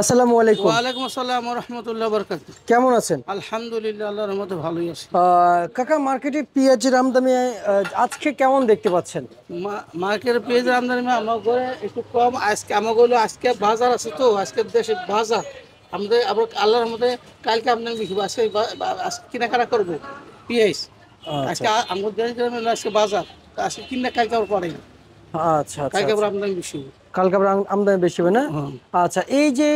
আসসালামু আলাইকুম। ওয়ালাইকুম আসসালাম ওয়া রাহমাতুল্লাহি ওয়া বারাকাতুহু। কেমন আছেন? আলহামদুলিল্লাহ, আল্লাহর রহমতে ভালোই আছি। কাকা, মার্কেটে পেঁয়াজের আমদানি আজকে কেমন দেখতে পাচ্ছেন? মার্কেটের পেঁয়াজের আমদানি আমার ঘরে একটু কম। আজকে আমাকে হলো, আজকে বাজার আছে তো, আজকে দেশে বাজার। আমাদের আবার আল্লাহর রহমতে কালকে আমদানি বেশি। আজকে কেনাকাটা করবো পেঁয়াজ। আচ্ছা আজকে আমাদের দেশ গ্রামে হলো আজকে বাজার, তো আজকে কিনা কালকে আবার পড়ে না। আচ্ছা আচ্ছা কালকে আবার আচ্ছা। আমদানি বেশি হবে। কালকে আবার আমদানি বেশি হবে না? হ্যাঁ। আচ্ছা, এই যে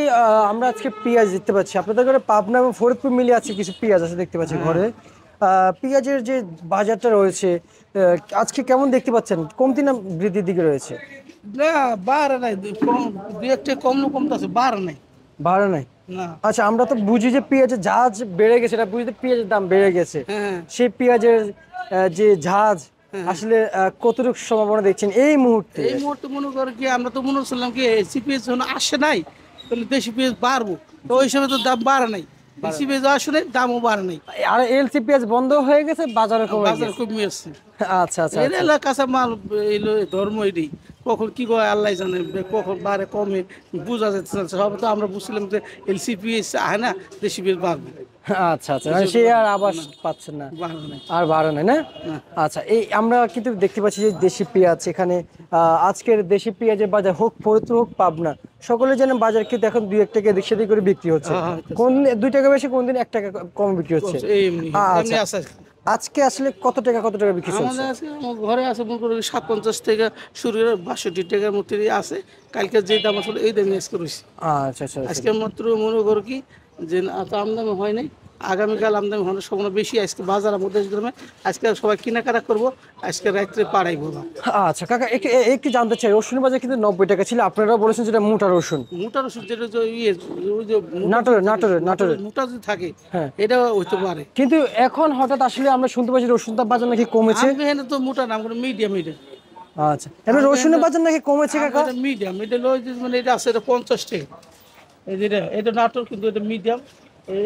আমরা আজকে পেঁয়াজ দেখতে পাচ্ছি আপনাদের ঘরে, পাবনা এবং ফরিদপুর মিলিয়ে আছে কিছু পেঁয়াজ আছে দেখতে পাচ্ছি হ্যাঁ। ঘরে। পেঁয়াজের যে বাজারটা রয়েছে আজকে কেমন দেখতে পাচ্ছেন? কমতি না বৃদ্ধির দিকে রয়েছে? না, বাড়ে নাই, দুই একটা কম কমতেছে, বাড়ে নাই। বাড়ে নাই? না। আচ্ছা, আমরা তো বুঝি যে পেঁয়াজের ঝাঁজ বেড়ে গেছে, এটা বুঝতে পেঁয়াজের দাম বেড়ে গেছে। হ্যাঁ। সেই পেঁয়াজের যে ঝাঁজ হ্যাঁ। আসলে কতটুকু সম্ভাবনা দেখছেন এই মুহূর্তে? এই মুহূর্তে মনে করো কি, আমরা তো মনে করছিলাম কি এসি পেঁয়াজ যখন আসে নাই, তাহলে দেশি পেঁয়াজ বাড়বো, তো ওই হিসাবে তো দাম বাড়ে নাই। এসি পেঁয়াজ আসে নাই, দামও বাড়ে নাই। আর এলসি পেঁয়াজ বন্ধ হয়ে গেছে, বাজারে কমে বাজার গেছে। কমে আসছে। আচ্ছা আচ্ছা এর আচ্ছা। এলাকা কাঁচা মাল, এলো ধর্ম এটাই। কখন কি করে আল্লাহ জানে, কখন বাড়ে কমে বোঝা যাচ্ছে না। সব তো আমরা বুঝছিলাম যে এলসি পেঁয়াজ আহে না, দেশি পেঁয়াজ বাড়বে। আচ্ছা আচ্ছা, মানে সে আর আবাস পাচ্ছেন না, বাড়বে না। আর বাড়ে না না? না। আচ্ছা, এই আমরা কিন্তু দেখতে পাচ্ছি যে দেশি পেঁয়াজ এখানে আজকের দেশি পেঁয়াজের বাজার হোক ফরিদপুর হোক পাবনা, সকলে যেন বাজার কিন্তু এখন 2-1 টাকা এদিক সেদিক করে বিক্রি হচ্ছে। হ্যাঁ, কোন দিন 2 টাকা বেশি, কোন দিন 1 টাকা কম বিক্রি হচ্ছে। এই এমনি এমনি আচ্ছা, আছে। আজকে আসলে কত টাকা বিক্রি চলছে? আমাদের আছে, আমার ঘরে আছে মনে করি 57 থেকে শুরু করে 62 টাকার মধ্যে আছে। কালকে যে দাম আসলে এই দামে আজকে রয়েছে। আচ্ছা আচ্ছা আচ্ছা। আজকে মাত্র মনে করো কি যে এত আমদানি হয় নাই, আগামীকাল আমদানি হওয়ার সম্ভাবনা বেশি। আজকে বাজার আমাদের গ্রামে, আজকে সবাই কেনাকাটা করবো, আজকে রাত্রে পাড়াইবো না। আচ্ছা কাকা, একটু জানতে চাই, রসুন বাজার কিন্তু 90 টাকা ছিল, আপনারা বলেছেন যেটা মোটা রসুন। মোটা রসুন যেটা যে ওই যে নাটোরে। মোটা যদি থাকে, হ্যাঁ, এটা হইতে পারে। কিন্তু এখন হঠাৎ আসলে আমরা শুনতে পাচ্ছি রসুন তার বাজার নাকি কমেছে। আমি এখানে তো মোটা নাম করে মিডিয়াম। এটা আচ্ছা, এবার রসুনের বাজার নাকি কমেছে কাকা? মিডিয়াম, এটা লই মানে এটা আছে, এটা 50 টাকা। এই যেটা এটা নাটোর, কিন্তু এটা মিডিয়াম।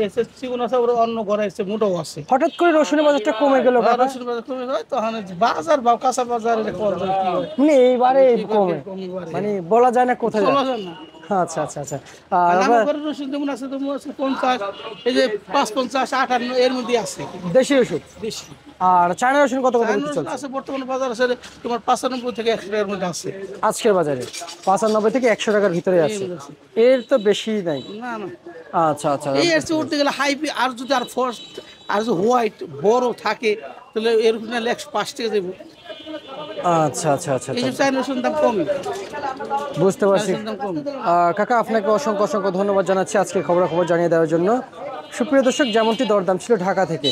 এসএসসি কোন আছে, ওর অন্য ঘরে আছে, মোটাও আছে। হঠাৎ করে রসুনের বাজারটা কমে গেল কাকা? রসুন বাজার কমে যায়, তখন বাজার ভাব, কাঁচা বাজার এটা কম হয়, কি হয় মানে এইবারে কমে, কমই বাড়ে। মানে বলা যায় না কোথায় যায়। চলা যায় না। আচ্ছা আচ্ছা আচ্ছা। আর আর আমার ঘরে রসুন যেমন আছে, তেমন আছে 50, এই যে 55, 58 এর মধ্যে আছে দেশি রসুন। বেশি। আর চায়না রসুন কত চায়না বিক্রি রসুন চলছে আছে বর্তমানে বাজার আছে তোমার 95 থেকে 100 টাকার মধ্যে আছে। আজকের বাজারে? 95 থেকে 100 টাকার ভিতরে আছে, এর তো বেশি নাই। না না, আচ্ছা আচ্ছা। এই আর উঠতে গেলে হাই, আর যদি আর ফার্স্ট আর যদি হোয়াইট বড় থাকে, তাহলে এরকম 105 টাকা দেবো। আচ্ছা আচ্ছা আচ্ছা এই আচ্ছা, যে চায়না রসুন দাম কমই, বুঝতে পারছি। চায়না দাম কম। কাকা, আপনাকে অসংখ্য অসংখ্য ধন্যবাদ জানাচ্ছি আজকে খবরাখবর জানিয়ে দেওয়ার জন্য। সুপ্রিয় দর্শক, যেমনটি দরদাম ছিল ঢাকা থেকে,